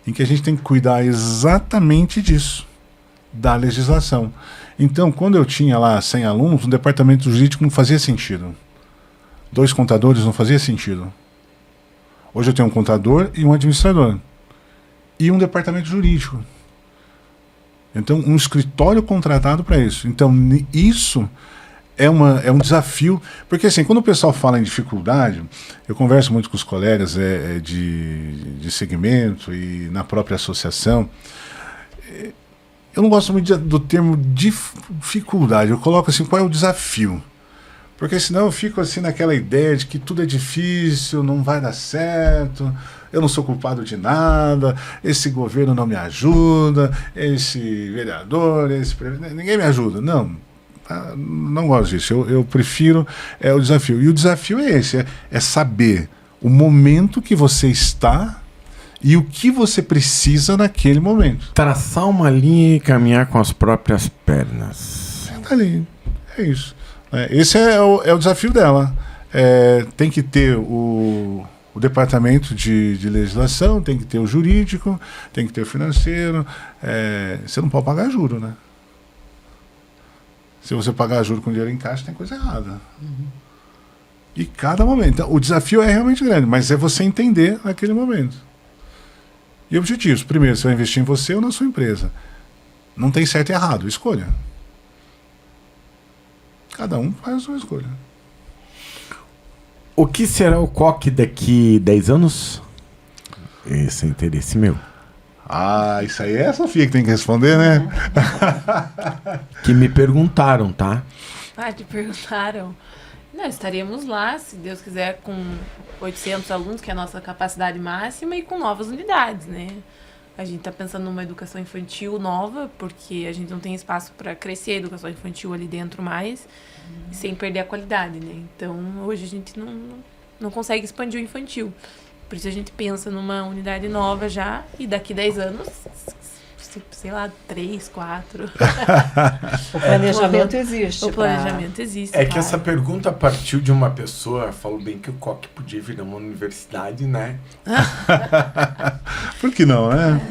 em que a gente tem que cuidar exatamente disso, da legislação. Então, quando eu tinha lá 100 alunos, um departamento jurídico não fazia sentido. 2 contadores não fazia sentido. Hoje eu tenho um contador e um administrador. E um departamento jurídico. Então, um escritório contratado para isso. Então, isso é um desafio, porque assim, quando o pessoal fala em dificuldade, eu converso muito com os colegas de segmento e na própria associação. Eu não gosto muito do termo dificuldade, eu coloco assim, qual é o desafio? Porque senão eu fico assim naquela ideia de que tudo é difícil, não vai dar certo, eu não sou culpado de nada, esse governo não me ajuda, esse vereador, ninguém me ajuda. Não gosto disso. Eu prefiro o desafio. E o desafio é esse, é saber o momento que você está e o que você precisa naquele momento. Traçar uma linha e caminhar com as próprias pernas. Ali, é isso. Esse é o desafio dela. Tem que ter o departamento de legislação, tem que ter o jurídico, tem que ter o financeiro. Você não pode pagar juro, né? Se você pagar juro com dinheiro em caixa, tem coisa errada. E cada momento. Então, o desafio é realmente grande, mas é você entender naquele momento. E objetivos. Primeiro, você vai investir em você ou na sua empresa. Não tem certo e errado, escolha. Cada um faz a sua escolha. O que será o Coque daqui 10 anos? Esse é interesse meu. Isso aí é a Sofia que tem que responder, né? Que me perguntaram, tá? Te perguntaram. Não, estaríamos lá, se Deus quiser, com 800 alunos, que é a nossa capacidade máxima, e com novas unidades, né? A gente está pensando numa educação infantil nova, porque a gente não tem espaço para crescer a educação infantil ali dentro mais, sem perder a qualidade, né? Então, hoje a gente não consegue expandir o infantil. Por isso a gente pensa numa unidade nova já, e daqui 10 anos, sei lá, 3, 4. O planejamento existe. O planejamento existe. É que essa pergunta partiu de uma pessoa, falou bem que o Coque podia virar uma universidade, né? Por que não, né?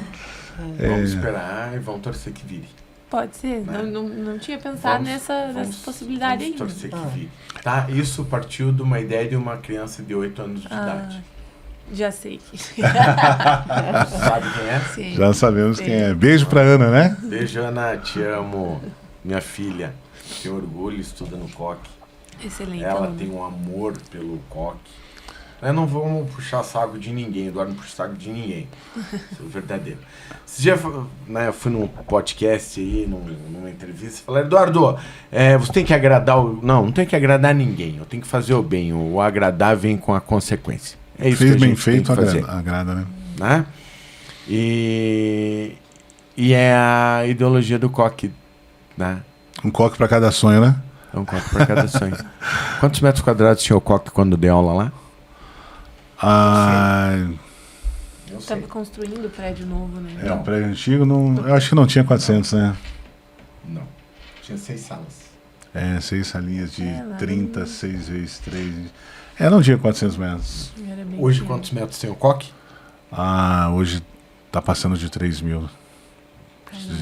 Vamos esperar e vamos torcer que vire. Pode ser, né? não tinha pensado nessa possibilidade ainda. Vamos torcer que vire. Tá? Isso partiu de uma ideia de uma criança de 8 anos de idade. Já sei. Sabe quem é? Sim. Já sabemos quem é. Beijo pra Ana, né? Beijo, Ana. Te amo. Minha filha. Tenho orgulho, estuda no Coque. Excelente. Ela tem um amor pelo Coque. Não vamos puxar saco de ninguém. Eduardo não puxa saco de ninguém. Isso é verdadeiro. Esse dia, eu fui num podcast aí, numa entrevista, falaram, Eduardo, você tem que agradar Não tem que agradar ninguém. Eu tenho que fazer o bem. O agradar vem com a consequência. É isso. Fez que a bem gente feito, tem que fazer. agrada, né? E é a ideologia do Coque, né? Um coque pra cada sonho, né? É um Coque para cada sonho. Quantos metros quadrados tinha o Coque quando deu aula lá? Estava construindo o prédio novo, né? Um prédio antigo, eu acho que não tinha 400, né? Não. Tinha 6 salas. 6 salinhas de 30, 6 vezes 3. Não tinha 400 metros. Hoje, quantos metros tem o Coque? Hoje tá passando de 3 mil.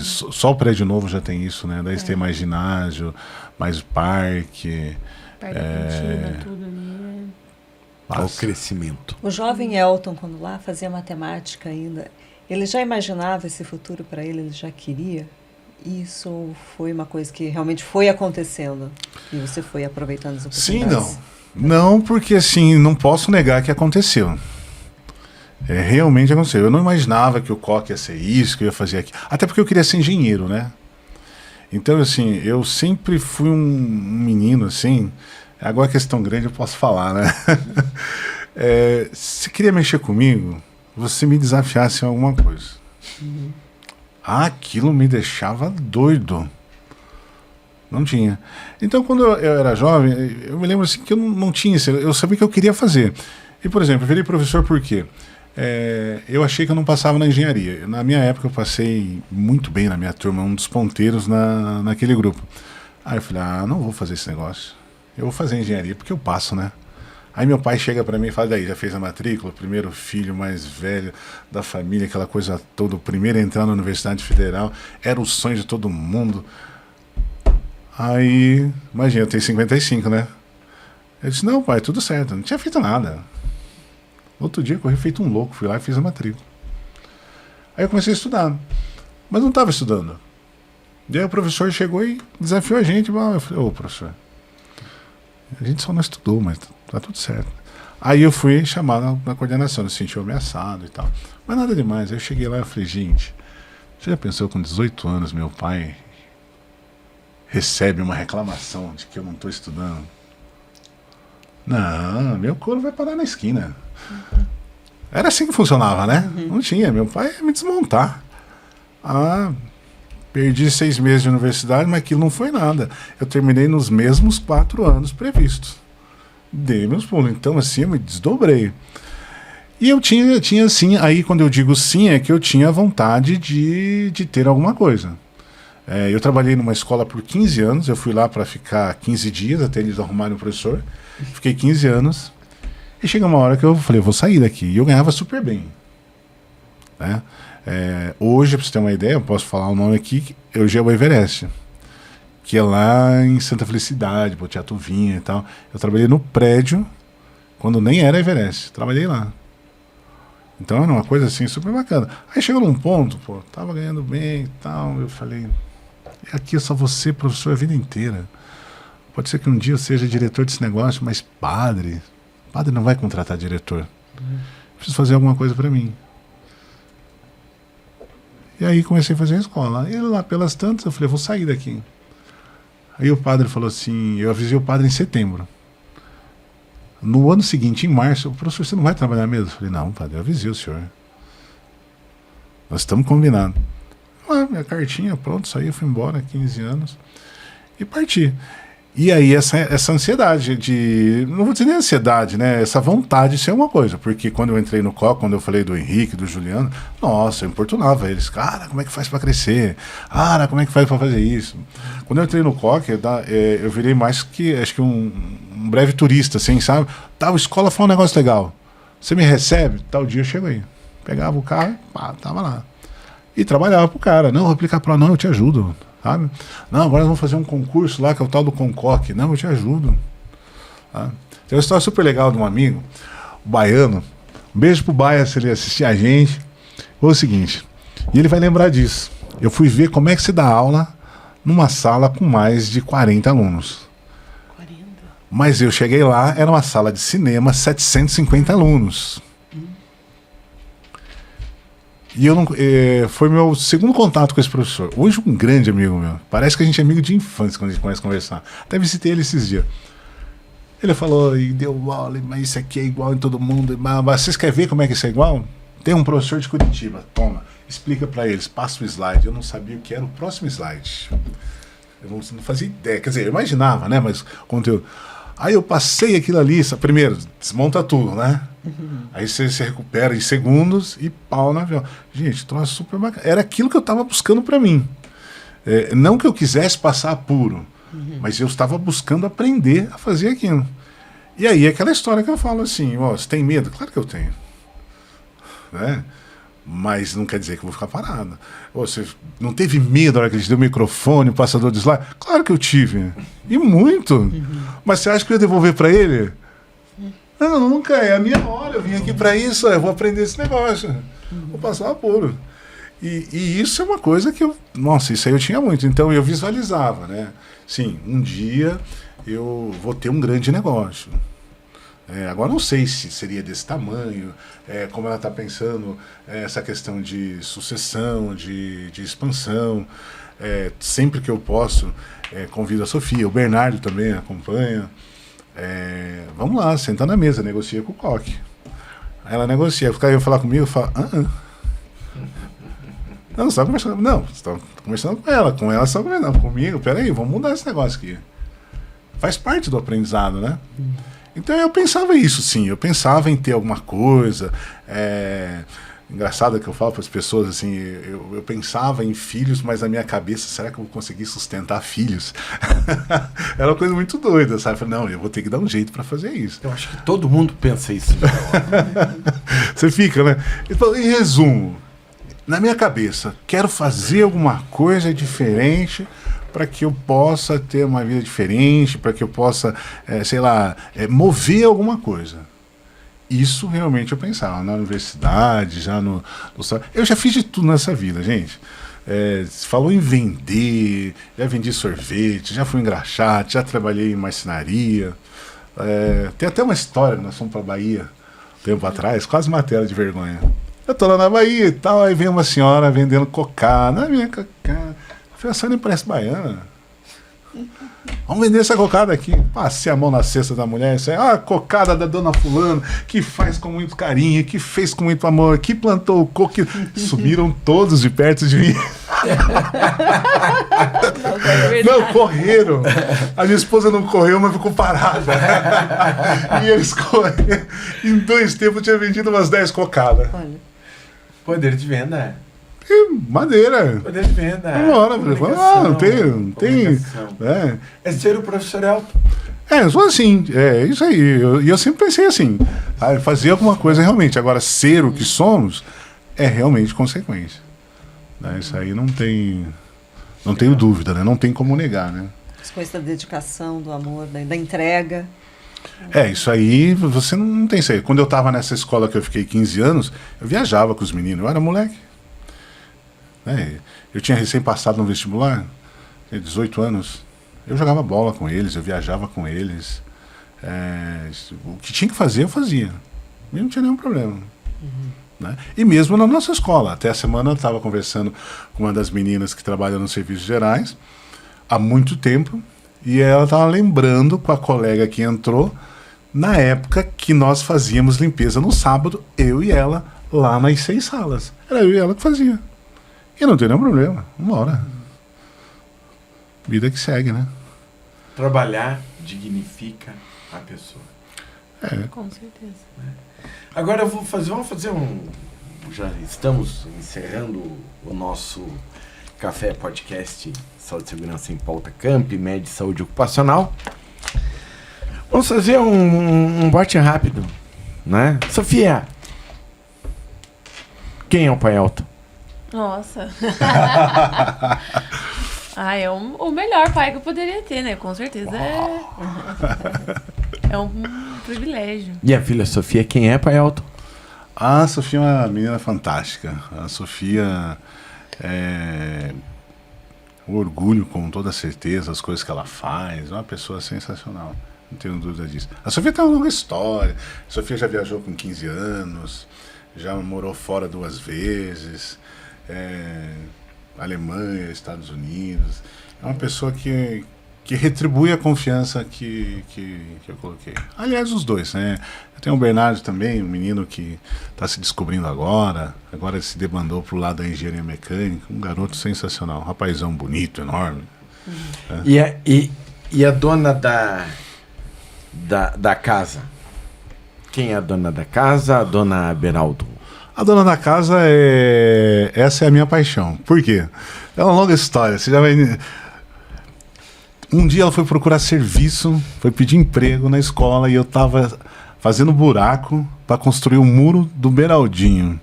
Só o prédio novo já tem isso, né? Daí você tem mais ginásio, mais parque. Perto da cantina, tudo ali. Ao crescimento. O jovem Elton, quando lá fazia matemática ainda, ele já imaginava esse futuro para ele já queria? Isso foi uma coisa que realmente foi acontecendo e você foi aproveitando as oportunidades? Sim, não, porque assim, não posso negar que aconteceu. Realmente aconteceu. Eu não imaginava que o Coque ia ser isso, que eu ia fazer aqui. Até porque eu queria ser engenheiro, né? Então, assim, eu sempre fui um menino, assim. Agora que é tão grande, eu posso falar, né? Se queria mexer comigo, você me desafiasse em alguma coisa. Aquilo me deixava doido. Não tinha. Então, quando eu era jovem, eu me lembro assim que eu não tinha isso. Eu sabia que eu queria fazer. E, por exemplo, eu virei professor por quê? Eu achei que eu não passava na engenharia. Na minha época, eu passei muito bem na minha turma, um dos ponteiros naquele grupo. Aí eu falei, não vou fazer esse negócio. Eu vou fazer engenharia porque eu passo, né? Aí meu pai chega para mim e fala, daí, já fez a matrícula? Primeiro filho mais velho da família, aquela coisa toda. O primeiro a entrar na Universidade Federal. Era o sonho de todo mundo. Aí, imagina, eu tenho 55, né? Eu disse, não, pai, tudo certo. Não tinha feito nada. Outro dia, corri feito um louco. Fui lá e fiz a matrícula. Aí eu comecei a estudar. Mas não estava estudando. Daí o professor chegou e desafiou a gente. Eu falei, professor, A gente só não estudou, mas tá tudo certo. Aí eu fui chamado na coordenação, eu senti ameaçado e tal. Mas nada demais. Aí eu cheguei lá e falei, gente, você já pensou com 18 anos meu pai recebe uma reclamação de que eu não estou estudando? Não, meu couro vai parar na esquina. Era assim que funcionava, né? Não tinha, meu pai ia me desmontar. Perdi 6 meses de universidade, mas aquilo não foi nada. Eu terminei nos mesmos 4 anos previstos. Dei meus pulos. Então, assim, eu me desdobrei. E eu tinha assim, aí quando eu digo sim, é que eu tinha vontade de ter alguma coisa. Eu trabalhei numa escola por 15 anos, eu fui lá para ficar 15 dias até eles arrumarem um professor. Fiquei 15 anos. E chega uma hora que eu falei, vou sair daqui. E eu ganhava super bem. Né? Hoje, para você ter uma ideia, eu posso falar o nome aqui, hoje é o Everest, que é lá em Santa Felicidade, Botiatuvinha e tal. Eu trabalhei no prédio, quando nem era Everest, trabalhei lá. Então era uma coisa assim, super bacana. Aí chegou num ponto, tava ganhando bem e tal, eu falei, aqui é só você, professor, a vida inteira. Pode ser que um dia eu seja diretor desse negócio, mas padre não vai contratar diretor. Preciso fazer alguma coisa para mim. E aí comecei a fazer a escola. E lá pelas tantas eu falei, vou sair daqui. Aí o padre falou assim, eu avisei o padre em setembro. No ano seguinte, em março, professor, você não vai trabalhar mesmo? Eu falei, não, padre, eu avisei o senhor. Nós estamos combinados. Minha cartinha, pronto, saí, fui embora, 15 anos. E parti. E aí essa ansiedade não vou dizer nem ansiedade, né? Essa vontade de ser uma coisa. Porque quando eu entrei no COC, quando eu falei do Henrique, do Juliano, nossa, eu importunava eles. Cara, como é que faz para crescer? Cara, como é que faz para fazer isso? Quando eu entrei no COC, eu virei mais que, acho que um breve turista, assim, sabe? Tal escola foi um negócio legal. Você me recebe? Tal dia eu chego aí. Pegava o carro, tava lá. E trabalhava pro cara. Não, vou aplicar prova. Não, eu te ajudo. Sabe? Não, agora nós vamos fazer um concurso lá, que é o tal do Concoc. Não, eu te ajudo. Tá? Tem uma história super legal de um amigo, o Baiano. Um beijo pro Baia, se ele assistir a gente. Foi o seguinte, e ele vai lembrar disso. Eu fui ver como é que se dá aula numa sala com mais de 40 alunos. 40? Mas eu cheguei lá, era uma sala de cinema, 750 alunos. E eu não, foi meu segundo contato com esse professor. Hoje um grande amigo meu. Parece que a gente é amigo de infância quando a gente começa a conversar. Até visitei ele esses dias. Ele falou, e deu aula, mas isso aqui é igual em todo mundo. Mas vocês querem ver como é que isso é igual? Tem um professor de Curitiba, toma, explica para eles, passa o slide. Eu não sabia o que era o próximo slide. Eu não fazia ideia. Quer dizer, eu imaginava, né? Mas conteúdo. Aí eu passei aquilo ali, primeiro, desmonta tudo, né? Aí você se recupera em segundos e pau no avião. Gente, troço super bacana. Era aquilo que eu estava buscando para mim. Não que eu quisesse passar apuro, mas eu estava buscando aprender a fazer aquilo. E aí aquela história que eu falo assim, você tem medo? Claro que eu tenho. Né? Mas não quer dizer que eu vou ficar parado. Você não teve medo na hora que eles deu o microfone, o passador de slide? Claro que eu tive. E muito. Mas você acha que eu ia devolver para ele? Não, nunca. É a minha hora. Eu vim aqui para isso. Eu vou aprender esse negócio. Vou passar apuro. E isso é uma coisa que eu... Nossa, isso aí eu tinha muito. Então eu visualizava, né? Sim, um dia eu vou ter um grande negócio. Agora não sei se seria desse tamanho, como ela está pensando, essa questão de sucessão, de expansão. Sempre que eu posso, convido a Sofia, o Bernardo também acompanha. Vamos lá, senta na mesa, negocia com o COC. Aí ela negocia, eu falar comigo, eu falo, Não, você está conversando, não, você está conversando com ela você está conversando comigo, peraí, vamos mudar esse negócio aqui. Faz parte do aprendizado, né? Então eu pensava isso, sim, eu pensava em ter alguma coisa. Engraçado que eu falo para as pessoas assim, eu pensava em filhos, mas na minha cabeça, será que eu vou conseguir sustentar filhos? Era uma coisa muito doida, sabe? Eu falei, não, eu vou ter que dar um jeito para fazer isso. Eu acho que todo mundo pensa isso. Você fica, né? Então, em resumo, na minha cabeça, quero fazer alguma coisa diferente para que eu possa ter uma vida diferente, para que eu possa, mover alguma coisa. Isso realmente eu pensava, na universidade, já no... Eu já fiz de tudo nessa vida, gente. Falou em vender, já vendi sorvete, já fui engraxate, já trabalhei em marcenaria, Tem até uma história, nós fomos pra Bahia, tempo atrás, quase matéria de vergonha. Eu tô lá na Bahia e tal, aí vem uma senhora vendendo cocada. A minha cocada. Eu falei, a senhora nem parece baiana. Vamos vender essa cocada aqui. Passei a mão na cesta da mulher. Isso aí, a cocada da dona fulano, que faz com muito carinho, que fez com muito amor, que plantou o coco. Subiram todos de perto de mim. Não, correram. A minha esposa não correu, mas ficou parada. E eles correram. Em 2 tempos eu tinha vendido umas 10 cocadas. Olha. Poder de venda. Madeira. Poder de venda. Tem. É ser o professor Elton. Só assim, isso aí. E eu sempre pensei assim, fazer alguma coisa realmente. Agora, ser o que somos é realmente consequência. Isso aí não tenho dúvida, né? Não tem como negar, né? As coisas da dedicação, do amor, da entrega. Isso aí, você não tem isso aí. Quando eu estava nessa escola que eu fiquei 15 anos, eu viajava com os meninos, eu era moleque. Eu tinha recém passado no vestibular, tinha 18 anos. Eu jogava bola com eles, eu viajava com eles. O que tinha que fazer, eu fazia. E não tinha nenhum problema. Né? E mesmo na nossa escola. Até a semana eu estava conversando com uma das meninas que trabalha nos serviços gerais, há muito tempo, e ela estava lembrando com a colega que entrou, na época que nós fazíamos limpeza no sábado, eu e ela, lá nas 6 salas. Era eu e ela que fazia. E não tem nenhum problema. Uma hora. Vida que segue, né? Trabalhar dignifica a pessoa. Com certeza. Agora vamos fazer já estamos encerrando o nosso Café Podcast Saúde e Segurança em Pauta Camp, Med Saúde Ocupacional. Vamos fazer um bote rápido, né? Sofia, quem é o pai Elton? Nossa. É o melhor pai que eu poderia ter, né? Com certeza é um privilégio. E a filha Sofia, quem é pai Elton? A Sofia é uma menina fantástica. A Sofia o orgulho, com toda certeza, as coisas que ela faz. É uma pessoa sensacional. Não tenho dúvida disso. A Sofia tem uma longa história. A Sofia já viajou com 15 anos, já morou fora 2 vezes. Alemanha, Estados Unidos. É uma pessoa que retribui a confiança que eu coloquei. Aliás, os dois, né? Eu tenho o Bernardo também, um menino que está se descobrindo agora se debandou pro lado da engenharia mecânica, um garoto sensacional, um rapazão bonito, enorme. E a dona da casa? Quem é a dona da casa? A dona Beraldo? A dona da casa essa é a minha paixão. Por quê? É uma longa história. Você já vai... Um dia ela foi procurar serviço, foi pedir emprego na escola e eu estava fazendo buraco para construir o muro do Beraldinho.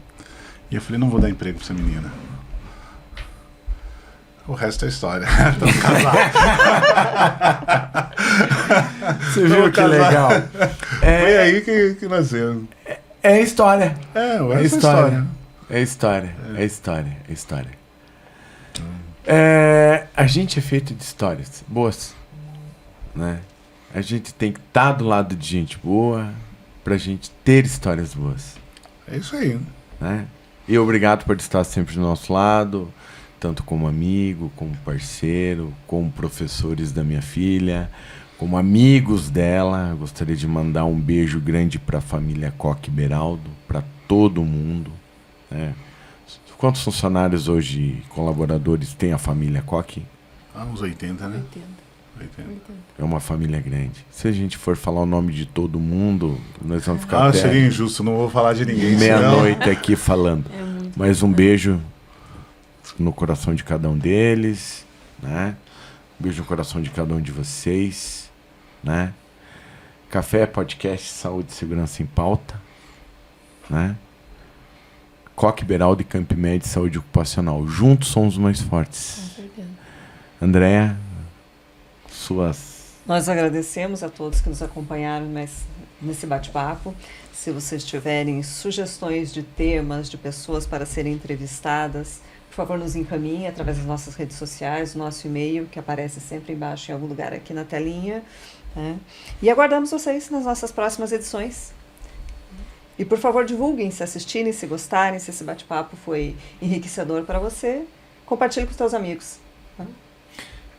E eu falei, não vou dar emprego para essa menina. O resto é história. Estamos casados. Você viu que legal? Foi aí que nasceu. É história. É história. É história. A gente é feito de histórias boas, né? A gente tem que estar do lado de gente boa pra gente ter histórias boas. É isso aí. Né? E obrigado por estar sempre do nosso lado, tanto como amigo, como parceiro, como professores da minha filha, como amigos dela. Gostaria de mandar um beijo grande para a família Coque Beraldo, para todo mundo. Né? Quantos funcionários hoje, colaboradores, tem a família Coque? Uns 80, né? 80. É uma família grande. Se a gente for falar o nome de todo mundo, nós vamos ficar até seria injusto, não vou falar de ninguém. Meia-noite aqui falando. Mas um beijo no coração de cada um deles, né? Um beijo no coração de cada um de vocês, né? Café, podcast, saúde e segurança em pauta, né? Coque Beraldo e Camp Med Saúde Ocupacional. Juntos somos mais fortes. Com certeza. Andréa, suas... Nós agradecemos a todos que nos acompanharam nesse bate-papo. Se vocês tiverem sugestões de temas, de pessoas para serem entrevistadas, por favor, nos encaminhe através das nossas redes sociais, o nosso e-mail, que aparece sempre embaixo em algum lugar aqui na telinha. Né? E aguardamos vocês nas nossas próximas edições. E, por favor, divulguem, se assistirem, se gostarem, se esse bate-papo foi enriquecedor para você. Compartilhe com os seus amigos. Tá?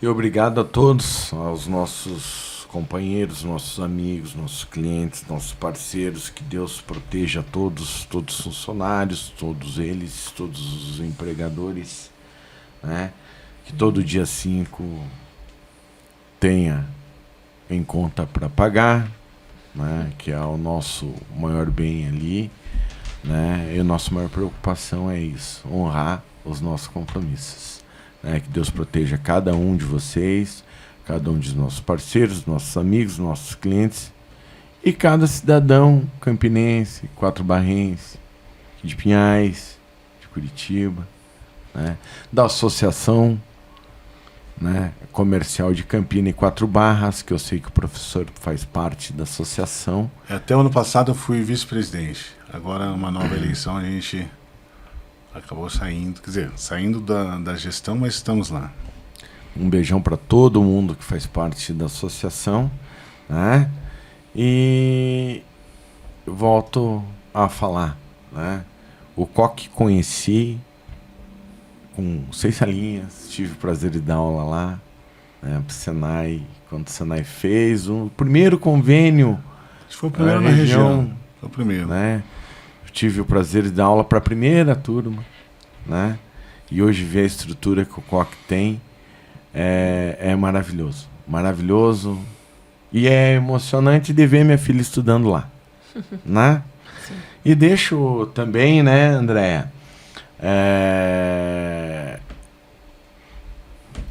E obrigado a todos, aos nossos companheiros, nossos amigos, nossos clientes, nossos parceiros. Que Deus proteja todos os funcionários, todos eles, todos os empregadores. Né? Que todo dia 5 tenha em conta para pagar, né? Que é o nosso maior bem ali. Né? E a nossa maior preocupação é isso, honrar os nossos compromissos. Né? Que Deus proteja cada um de vocês, cada um dos nossos parceiros, nossos amigos, nossos clientes e cada cidadão campinense, quatro-barrense, de Pinhais, de Curitiba, né? Da associação, né, comercial de Campina e Quatro Barras, que eu sei que o professor faz parte da associação. Até o ano passado eu fui vice-presidente. Agora, uma nova eleição, a gente acabou saindo, quer dizer, saindo da gestão, mas estamos lá. Um beijão para todo mundo que faz parte da associação, né? E volto a falar, né? O Coque conheci com 6 salinhas, tive o prazer de dar aula lá, né, para o Senai, quando o Senai fez o primeiro convênio. Acho que foi o primeiro na região. Foi o primeiro. Né? Tive o prazer de dar aula para a primeira turma, né? E hoje ver a estrutura que o Coque tem é maravilhoso. Maravilhoso. E é emocionante de ver minha filha estudando lá. Né? E deixo também, né, Andréa?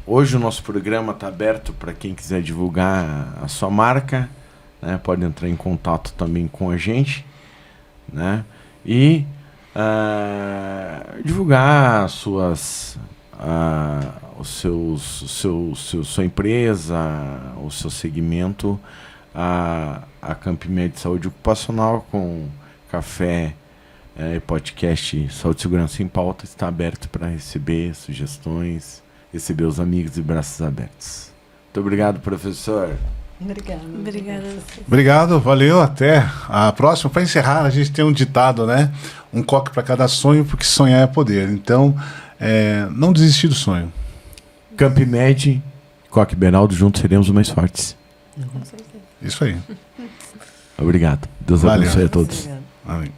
Hoje o nosso programa está aberto para quem quiser divulgar a sua marca, né? Pode entrar em contato também com a gente, né? E divulgar suas, sua empresa, o seu segmento, a Campmed Saúde Ocupacional com café. Podcast Saúde e Segurança em Pauta está aberto para receber sugestões, receber os amigos de braços abertos. Muito obrigado, professor. Obrigada. Obrigado, valeu, até a próxima. Para encerrar, a gente tem um ditado, né? Um coque para cada sonho, porque sonhar é poder. Então, não desistir do sonho. Campmed e Coque Beraldo, juntos seremos os mais fortes. Isso aí. Obrigado. Deus abençoe a todos. Amém.